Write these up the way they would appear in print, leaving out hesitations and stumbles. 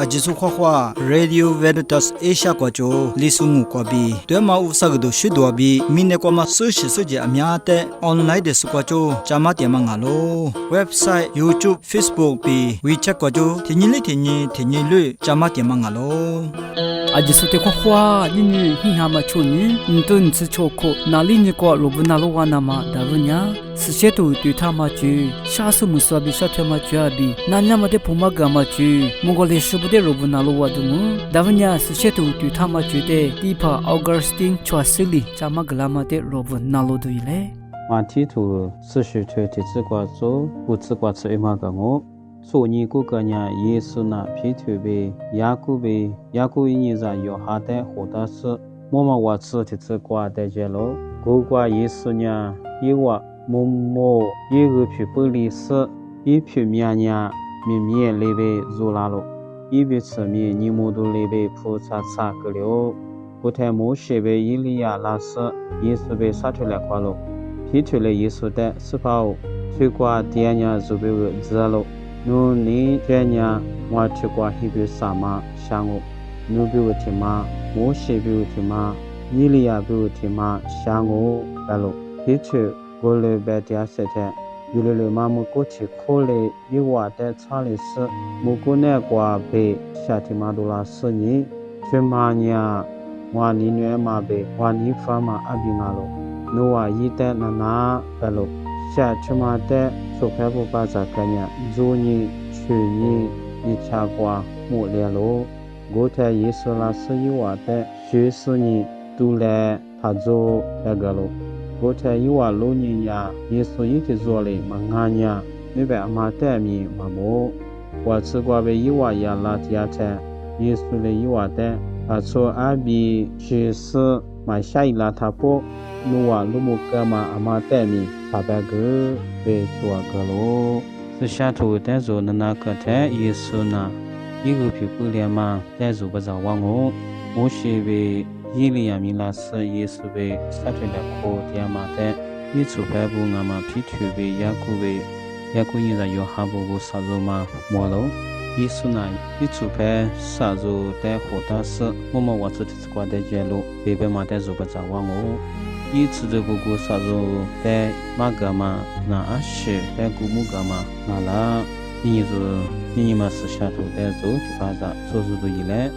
ajisu khwa Radio Veritas Asia kwa cho lisungu kwa bi twema usagdo shidwa bi mine kwa ma social soje amya te online de su kwa cho chama te ma ngalo website YouTube Facebook bi WeChat kwa cho thinyi lu chama te ma ngalo ajisu te khwa ni hi ha ma cho ni ntun tsu choko nali ni kwa robuna lo wana ma davunya sishetu tu thama chu shasu muswabi shathema chu abi nanya ma de phuma ga ma chu mongole shubude robuna lo wadumu davunya sishetu tu thama chu de tipa Augustine Chwasili chama glama de robuna lo duile ma ti tu sishu chu ti zi kwa zo bu zi kwa zi ma ga ngo so ni ku ga nya yesu na phi thu be yaku yin za yo ha de ho da se mo ma wa zi ti zi kwa de je lo go kwa yesu nya yi wa mo mo yi ge phi pu li se yi phi mya nya mi mie le be zo la lo yi bi ce mi ni mo do le be pu sa sa ge liu go tai mo she be yi li ya la se yesu be sa thu la kwa lo phi thu le yesu de se pa o thu kwa dia nya zo be za lo nu ni je nya wa thu kwa hi bi sa ma shang o nu bi wo thi ma mo she bi wo thi ma yi li ya bi wo thi ma shang o ba lo phi thu go le be dia se the yu le ma mo ko chi kho le yi wa de cha le se mo ko ne kwa be sha thi ma do la se ni chwe ma nya wa ni nwe ma be wa ni fa ma a bi nga lo no wa yi de na na ba lo sha chwe ma de so phe bo ba za ka nya zo ni chwe ni yi cha kwa mo le lo go the yesu la se yi wa de xue se ni tu le ta zo ba ga lo go the yi wa lo ni ya yesu yi ti zo le ma nga nya me be ama te mi ma mo wa chi kwa be yi wa ya la ti ya the yesu le yi wa de a cho a bi xue se ma sha yi la ta po no wa lo mo ka ma ama te mi ta ba ge be chwa ga lo se sha to de zo na na ka the yesu na yi ge phi pu le ma de zo ba za wa ngo mo she be yi li ya mi la se yesu be sa thwe la ko dia ma de yi chu ba bu nga ma phi thwe be ya ku yin za yo ha bu bu sa zo ma mo lo yesu na yi chu ba sa zo de ho da se mo mo wa chu ti kwa de je lo be be ma de zo ba za wa ngo yi chu de bu gu sa zo de ma ga ma na a she de gu mu ga ma na la yi zo yi ma se sha to de zo ti ba za so zo do yi le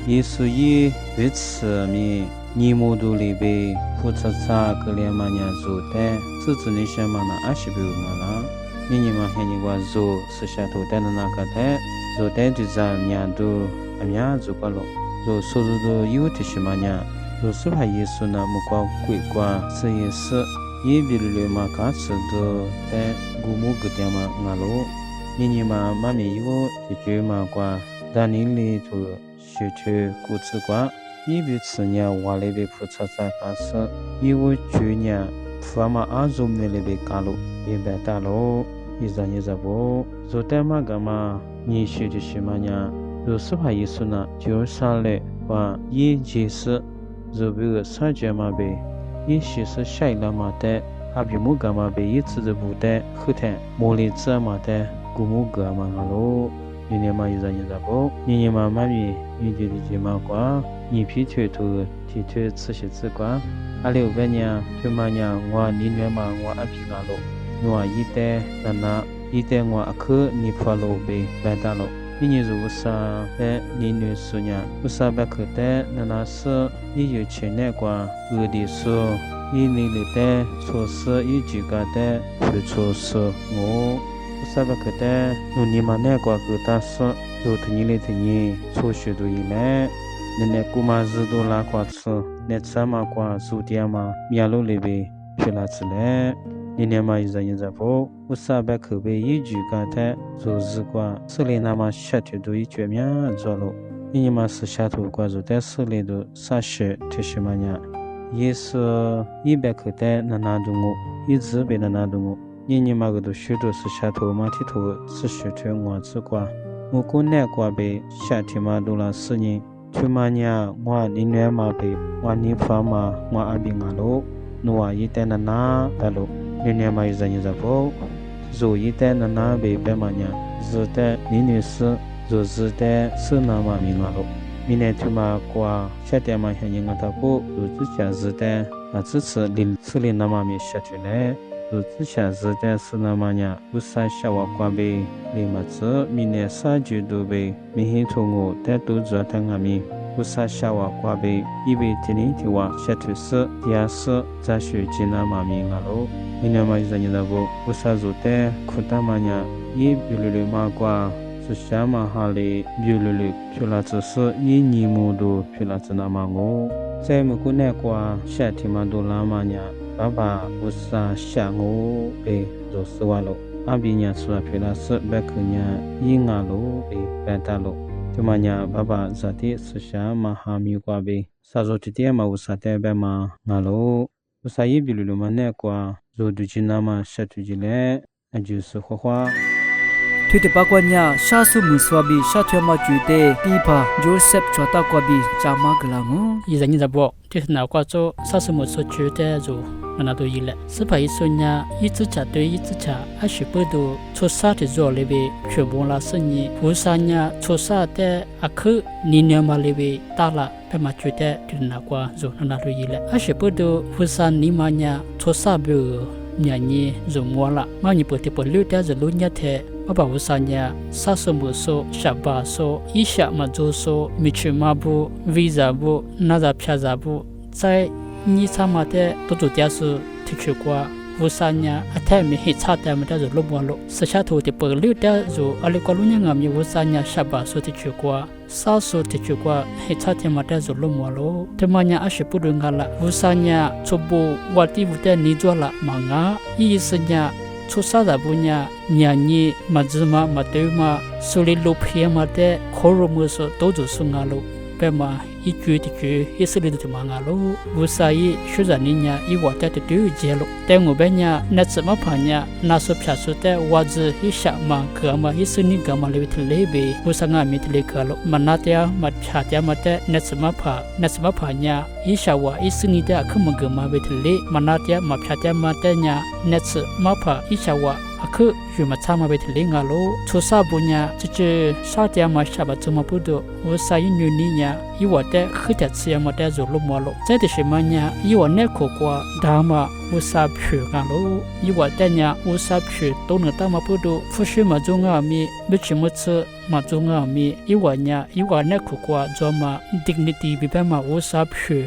耶稣以为此名，尼摩多里贝菩萨萨格列玛尼亚做的，自己那些嘛那阿西比乌嘛啦，你嘛还你话做是下头的那个的，做的就在年度阿米亚做过了，做所有的有的是嘛呢，做是怕耶稣那么光贵瓜是也是，也比如嘛卡吃的在古木个点嘛阿罗，你嘛嘛没有就觉嘛瓜，但你里头。学去故事瓜，一比此年瓦里被菩萨萨卡斯，一无去年佛马阿祖米里被卡路，一百大路，一张一张不，做代码干嘛？你学的什么呢？做司法艺术呢，就上来话一解释，做别个三节嘛呗，一些是下一了嘛的，阿比木干嘛呗，一次的不的，后天莫里子嘛的，古木干嘛喽。你年嘛一张一张不，你年嘛妈咪，你觉得这嘛瓜，你皮腿头提腿吃些吃瓜，阿600年腿嘛年我你年嘛我阿皮阿罗，我一代那一代我阿克你破罗贝白大罗，你年如啥白你年数年，如啥白克代那是你有钱那瓜，我的说你年里代措施一句个代会措施我。萨巴克代，努尼玛那瓜克达斯，就特尼勒特尼，初学都以来，那古马日都拉瓜吃，那什么瓜苏迪亚嘛，米亚罗里贝皮拉吃嘞，你年嘛一张不，我萨巴克贝一句个代，就日瓜，斯里那嘛下头都一卷面做了，你年嘛是下头瓜就在斯里都啥事特什么呢？也是100克代那拿动我，一直被那拿动我。你嘛个都许多是下头马蹄头是许头我吃瓜，我过那瓜被夏天嘛都了4年，去嘛呢我宁愿嘛被我你发嘛我阿比阿罗，我一代那拿白罗，你年嘛一不，做一代那拿被白嘛呢，是的你女士如是的是那么明了喽。明年他妈过夏天嘛，像人家他不如之前是的，支持零那么米下去呢。如之前是的是那么样，不啥小娃瓜呗，立马子明年30度呗，明天从我带都做汤阿米。不啥小娃瓜呗，因为今年的话下去是第二次在学习那么明了喽。明年嘛就是人家不啥做的，苦大嘛样，也比如嘛瓜。是下马哈里比如皮拉子是一年木都皮拉子那么我，在美国那瓜夏天嘛都那么样，爸爸不是下我被就是完了，阿比伢说皮拉子白克伢一牙路被白大路，就嘛伢爸爸在的是下马哈米瓜被，啥时候这点嘛有啥代表嘛牙路，有啥也比如嘛那瓜，做对起那么下对起来，那就是花。推的八卦呀，下苏姆swabi下条嘛举的第八 Joseph 抓到过比扎马格拉姆，伊人家不，就是那挂做下苏姆所举的做。那都伊了，是把伊说呀，一直查对一直查，还是不都出啥的做那边，全部拉生意，不啥呀出啥的阿克，你娘嘛那边打了，被嘛觉得就那挂做那都伊了，还是不都不啥你嘛呀出啥不伢你做么了，嘛你不得不留点子路伢的。爸爸无啥呀，啥什么说，下巴说，一下嘛就说，没去嘛不，visa 不，那咋票咋不，在你他妈的都做点事提出过，无啥呀，阿太没黑差的么的就落寞了，私下头的不留的就阿里个路伢阿咪无啥呀，下巴说提出过，啥说提出过，黑差的么的就落寞了，他妈呀阿是不懂个了，无啥呀，初步我的无的你做了嘛啊，意思呀。出啥子不呢？伢你嘛子嘛对嘛，手里路偏嘛的，可容么说都就是俺路，别嘛一句的句，一手里就嘛俺路，无啥嘢，学着你呀，一我带的都有结路，但我别呀，那怎么办呀？那说偏说的，我子一下嘛，个嘛一手你个嘛里头来呗，无啥俺没得来个路，嘛那点嘛差点嘛的，那怎么办呀？一下我一手你的可么个嘛被头来，嘛那点嘛差点嘛的呀，那怎么办？一下我。可有么差嘛被领啊喽，出啥不呢？这啥点嘛下巴做嘛不多，我啥一女呢呀？一我的喝点吃嘛的做了么喽？在的什么呢？一我那口瓜大嘛，我啥皮啊喽？一我的呢，我啥皮都能大嘛不多，不是嘛做啊米，没吃么吃嘛做啊米，一我呢，一我那口瓜做嘛dignity比嘛我啥皮，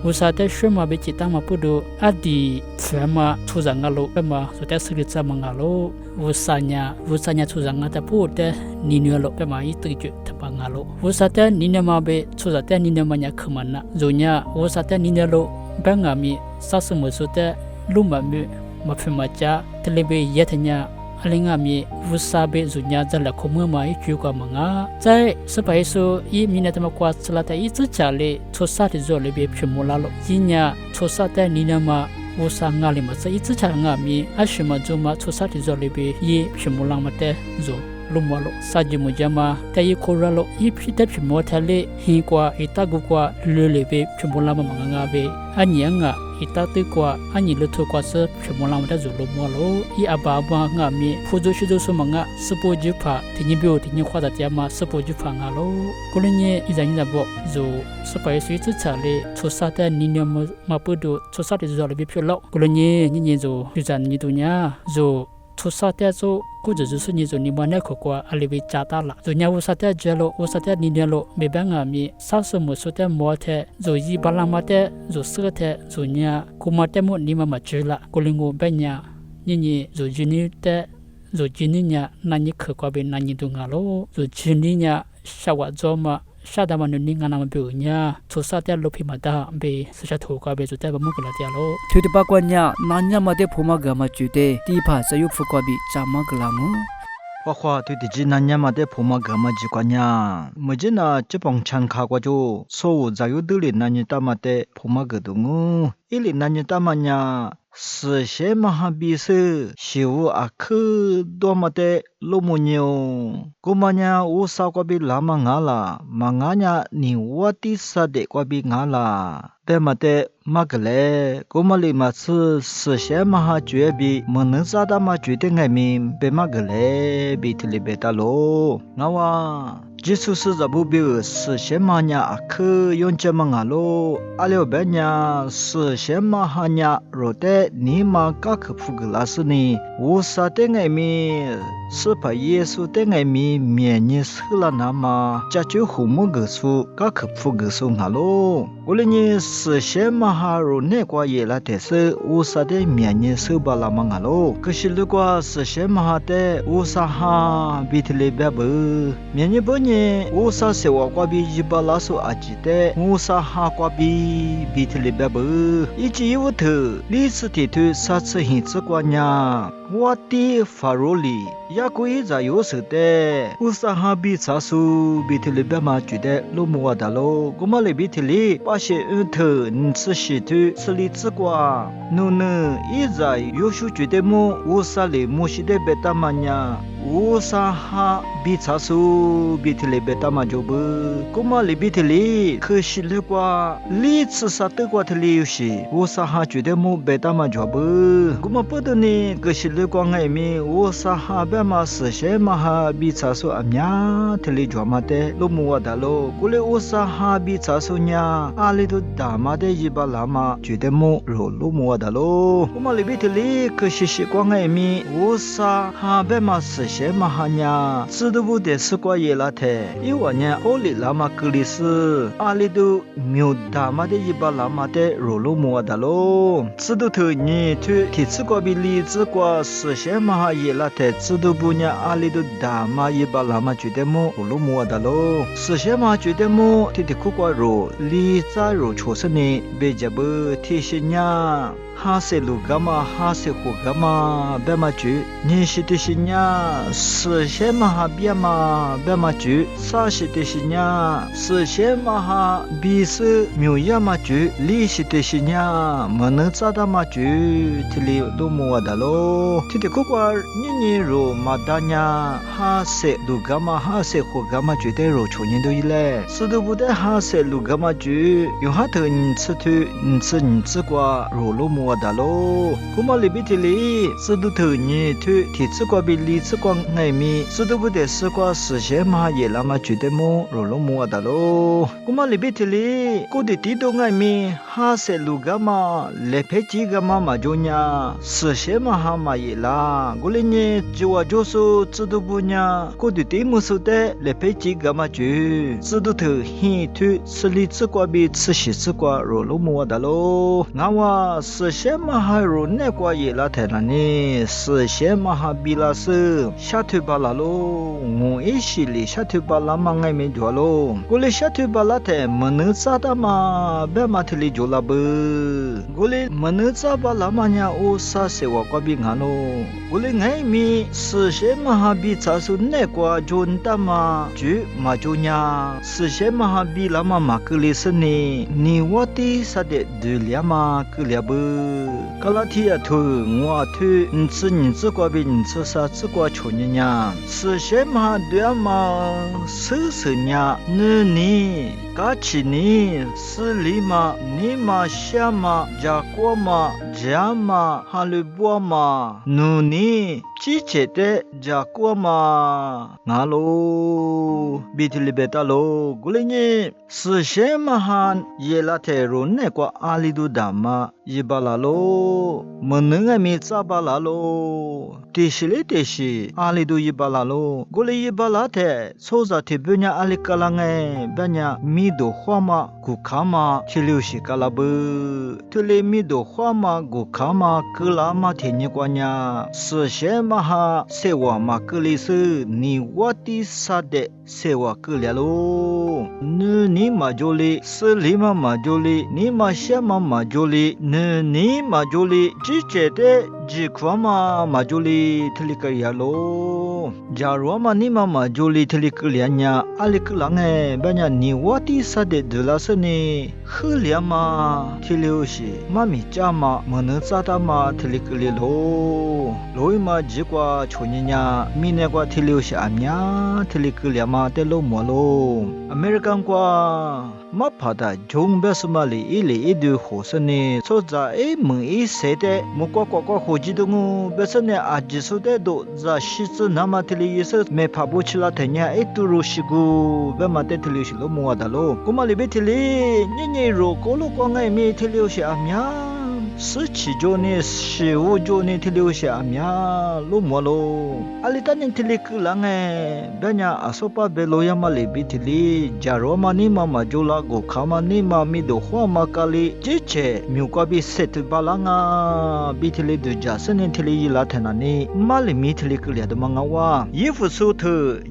我啥的什么被其他嘛不多，阿弟什么出上啊喽？嘛，所以是个mangalo usanya chuzanga ta pute ninelo pe mai tuju tapangalo usata ninema be chuzata ninema nya khmana zonya usata ninelo bangami sasumu sute lumami mafemacha telebe yathanya alingami usabe zonya jala khomma mai chuka manga chai sapaiso I minatama kwa chlata I chale chosati zole be phimolalo jinya chosata ninema usa ngali ma sa itsa cha nga mi ashima juma chosati zolebe ye phimolang mate zo lumalo sajimu jama tayi koralo ipita phimo thale hi kwa itagu kwa lelebe phimolang ma nga be anyanga itatu kwa anyi luthu kwa sa phimolang mate zo lumalo I ababa nga mi phujo shido so manga supo jupha tinyi bio tinyi khwada jama supo jupha nga lo kulenye izanya bo zo sapai sui tsu chale chosata ninyo mapudo chosati zolebe philo kulenye nyi zo yujan ni dunya zo chosata zo kujo zo ni zo ni mane khokwa alibi chata la zo nya usata jelo usata ninelo mebanga mi sasomo sote mothe zo yi balamate zo sete zo nya kumate mo nima machila kulingo benya nyi zo jini te zo jini nya nani khokwa be nani dunga lo zo jini nya shawa zoma shadama ninga na be nya chosata lopi mata be sha thoka be zo ta ba mukla tia lo推的八卦呀，南亚嘛的普马格嘛举的第八在有福瓜比扎马格拉姆。花对的济南嘛的普马格嘛ji kwa nya么ji na che pong chan kha kwa jo so za yu de le na ni ta ma de phu ma ge dong I le na ni ta ma nya 是些嘛哈比是修阿克多么的罗木牛，古玛呀乌萨瓜比拉玛阿拉，玛阿呀你我的萨的瓜比阿拉。แต่มาแต่มากเลยกูมาเลยมาซื้อเสียมาหาจุยบีมันนึกซาดามาจุยแต่ไงมีเป็นมากเลยบีที่ลิเบตาโลงาว่าจิสุสจะบุบิวเสียมาเนี่ยคือยอนเจมังอาโลอาเลวเบญาเสียมาหาเนี่ยโรเตนี่มาก็คือฟุกลาสนี่วูซาแต่ไงมีสุภาเยซูแต่ไงมีเมียนี่สุลานามาจะจุหูมุกสุก็คือฟุกสุงาโลกูเลยนี่是些马哈罗那个也来的是乌萨的面呢手巴拉芒阿罗，可是如果是些马哈的乌萨哈比特里别不，面呢不呢乌萨是我瓜比一巴拉索阿吉的乌萨哈瓜比比特里别不，以及有头历史地图啥子hình子瓜呢？我的法罗里也可以在有时的乌萨哈比查苏比特里别嘛觉得罗木瓦达罗，我们来比特里把些头。此时头此里之瓜，奴呢一在有数觉得么？乌萨里木西的贝达玛呀，乌萨哈比查苏比特里贝达玛就不，古马里比特里可惜了瓜，里次啥的瓜特里有些，乌萨哈觉得么贝达玛就不，古马不得呢，可惜了瓜爱咪乌萨哈贝玛是些嘛哈比查苏阿呀特里就嘛的，罗木瓦达罗，古里乌萨哈比查苏呀，阿里都大嘛的一巴拉嘛，觉得么罗罗木瓦达罗，古马里比特里可惜是瓜爱咪乌萨哈贝玛是些嘛哈呀，知道不得是瓜耶拉特，因为呢，奥里拉玛格里斯，阿里都没有大嘛的一巴拉嘛的罗罗木瓦达罗，知道头呢，去提次瓜比里子瓜是些嘛哈耶拉特，知道不呢，阿里都大嘛一巴拉嘛觉得么罗罗木瓦达罗，是些嘛觉得么提提苦瓜罗，里在罗出生呢，别家不提些呢。哈塞鲁伽马哈塞胡伽马别嘛句，你是的是呢？是些嘛哈别嘛别嘛句，啥是的是呢？是些嘛哈比是牛呀嘛句，里是的是呢？么能找到嘛句？这里都木瓦达咯，这里苦瓜你罗马达呢？哈塞鲁伽马哈塞胡伽马句的罗出年都一来，是都不得哈塞鲁伽马句，用哈头你吃头你吃瓜罗罗木。我达罗，古马里比特里，是都头你推提次瓜比里次瓜爱咪，是都不得是瓜实现嘛也那么觉得么罗罗木我达罗，古马里比特里，古的地都爱咪，哈塞鲁伽嘛，来配几个嘛嘛就呢，实现嘛哈嘛也啦，古里呢就话就说知道不呢，古的地木说的来配几个嘛就，知道头嘿推是里次瓜比吃西次瓜罗罗木我达罗，俺话是。些马哈罗那瓜也拉太难呢，是些马哈比拉斯下腿巴拉咯，我一起里下腿巴拉嘛爱没着咯，我里下腿巴拉太没能咋的嘛，别嘛特里着了不，我里没能咋巴拉嘛呀，我啥些话瓜比俺咯，我里爱没是些马哈比查出那瓜就那嘛就嘛就呀，是些马哈比拉嘛嘛克里斯呢，你我的啥的对了嘛克了不。格拉提亚图我图你只瓜比你吃啥只瓜求你呀是些嘛对啊嘛是是呀你嘎起你是里嘛你嘛下嘛加过嘛加嘛哈利波嘛努你季节的加过嘛那喽比特里贝达喽古里呢是些嘛哈耶拉特罗那瓜阿里都达嘛一巴拉喽，么能爱没咋巴拉喽？这些嘞这些，阿里都一巴拉喽，过来一巴拉的，操作的别人阿里卡啷个，别人米多花嘛，古卡嘛，提溜西卡拉不，提嘞米多花嘛，古卡嘛，格拉嘛天尼瓜呀，是些嘛哈，塞瓦嘛格里斯，你我的啥的，塞瓦格了喽，你嘛就哩，是里嘛嘛就哩，你嘛下嘛嘛就哩。你马ጆ里只觉得只夸嘛马ጆ里特里个呀咯假如嘛你嘛马ጆ里特里个呀呀阿里个啷个别呀你我的啥的得了是呢喝了嘛特里有些妈咪家嘛么能咋的嘛特里个里咯罗伊嘛只 qua chu nya mine qua thiliu sha amya thiliku lyama te lo mo lo American qua ma phada jong besmali ili idu hosane soza e mu e sede mu kwa hoji dungu besane ajisu de do za shizu nama thili yesa me phabu chila thanya e turu shigu be ma te thili shilo mo da lo kuma le be thili nyi ro ko lo ko ngai me thili sha amya 十七周呢，15周呢，提留下面路么咯？阿里当年提里去啷个？别人阿说把别路亚嘛里比提里，假如嘛你妈妈就拉个卡嘛你妈咪都花嘛咖哩，之前没有个比set巴啷啊，比提里都假生年提里伊拉天那呢，嘛里米提里去了的嘛哇，衣服手头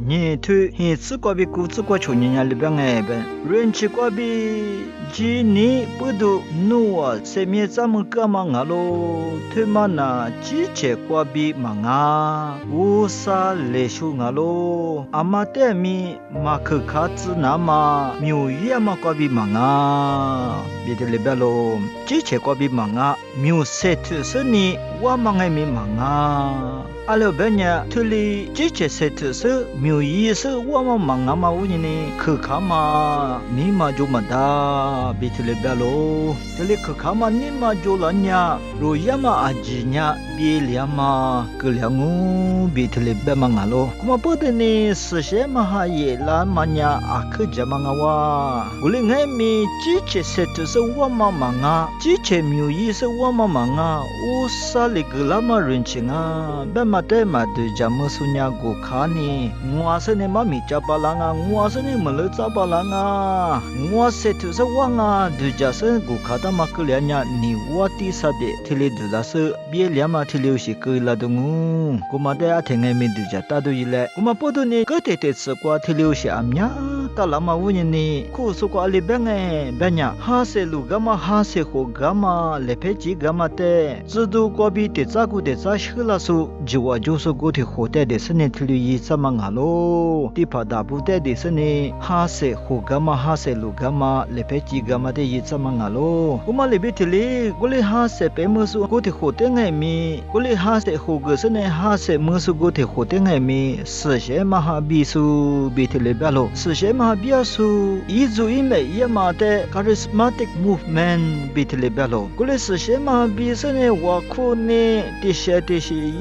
你头，你吃个比裤子个穿人家里边哎呗，人吃个比。 ji ni pudu nuwa semye zamu kama ngalo themana ji che kwa bi manga usa leshu ngalo amate mi makha tsu nama myu yama kwa bi manga bidele belo ji che kwa bi manga myu set suni wa manga mi manga alo benya tuli ji che set su myu yi su wa manga ma uni ni kha ma ni ma jo ma da bitile belo tele khama ni ma jolanya royama ajinya bilyama kelyangu bitile bemangalo kuma podene seshe maha ye la manya akh jamangawa ulingai mi chiche setu so wama manga chiche myu yi so wama manga usale glama rinchinga bemate madu jamusunya go khani ngwasene mami chapalanga ngwasene malo chapalanga ngwasetu so wanga dujasen go khata maklanya ni wati sade thile dulase bielyama thile shi kila dungu kumade athenge mi duja tadu yile kuma podone kate tsakwa thile shi amnya talama wunyini ku su kwa libenge benya ha se lu gama ha se ho gama lepeji gama te zudu ko bi te tsaku de tsa shila su jiwa joso go te hote de sene thile yi samanga lo ti phada bu te de sene ha se ho gama ha se lu gama lepeji gama de yi samanga lo kuma le bitili gole ha se pe musu go te hote ngai mi gole ha se ho go sene ha se musu go te hote ngai mi se she ma ha bi su bitili balo se she ma bia su izu ime yama de charismatic movement bitili balo gole se she ma bi sene wa ko ne ti she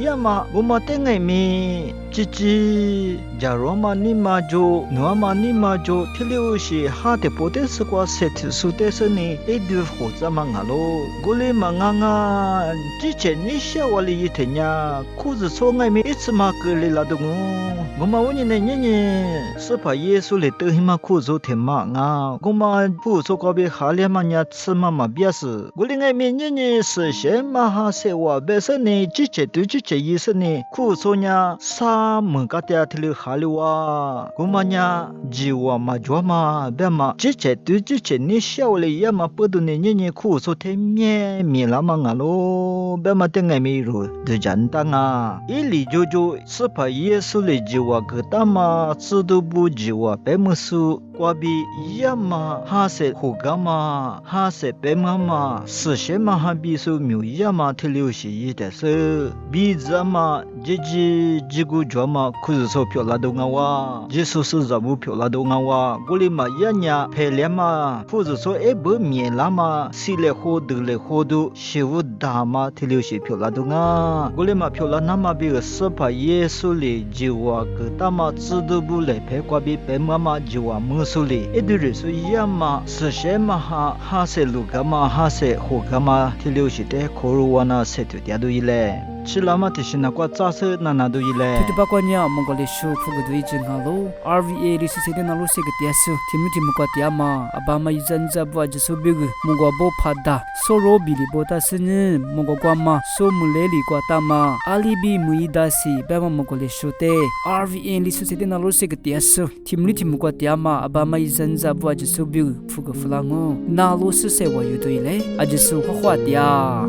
yama goma te ngai mi chichi jaroma ni ma jo noama ni ma jo thiliu shi ha te pote skwa set su te sene e du ho zama ngalo gole manganga chiche ni sha wali yitenya kuzu so ngai mi itsma kle la dungu goma woni ne nyenye spa yesu le te hima kuzu te ma nga goma pu so ko be khale ma nya tsma ma bias gole ngai mi nyenye se she ma ha se wa be sene chiche tu chiche yi sene ku so nya sa mun ka te athli khaliwa goma nya jiwa ma jwa ma be ma chiche tu chiche ni sha wali ya ma pu du ne nyenye ku so te mye mi la ma nga lo be ma te ngai mi ru de jan ta nga ili jojo spa yesu le jiwa ga ta ma tsu du bu jiwa be mu su kwa bi ya ma ha se ho ga ma ha se be ma ma se she ma ha bi su myu ya ma thliu shi yi de se bi za ma ji jigu jwa ma ku so pyo la do nga wa jesu su za bu pyo la do nga wa goli ma ya nya phe le ma fu zo so e bu mye la ma si le ho de le ho du shi wu da ma thliu shi pyo la do nga goli ma pyo la na ma bi se pa yesu le jiwa ga ta ma tsu du bu le phe kwa bi pe ma ma jiwa mu su le e du re su ya ma se she ma ha se lu ga ma ha se ho ga ma thliu shi te khoru wa na se tu ya du ile chilama tishina kwa tsase nanadu ile titipa kwa nya mongole shu phugu dui jingalo RVA risi sede nalo segetiasu timiti mukwati ama abama yizanza bwa jisu bigu mongwa bo phada soro bili bota sini mongwa kwa ma so muleli kwa tama alibi muidasi bama mongole shu te RVA risi sede nalo segetiasu timiti mukwati ama abama yizanza bwa jisu bigu phugu fulango nalo suse wa yudu ile ajisu khwa dia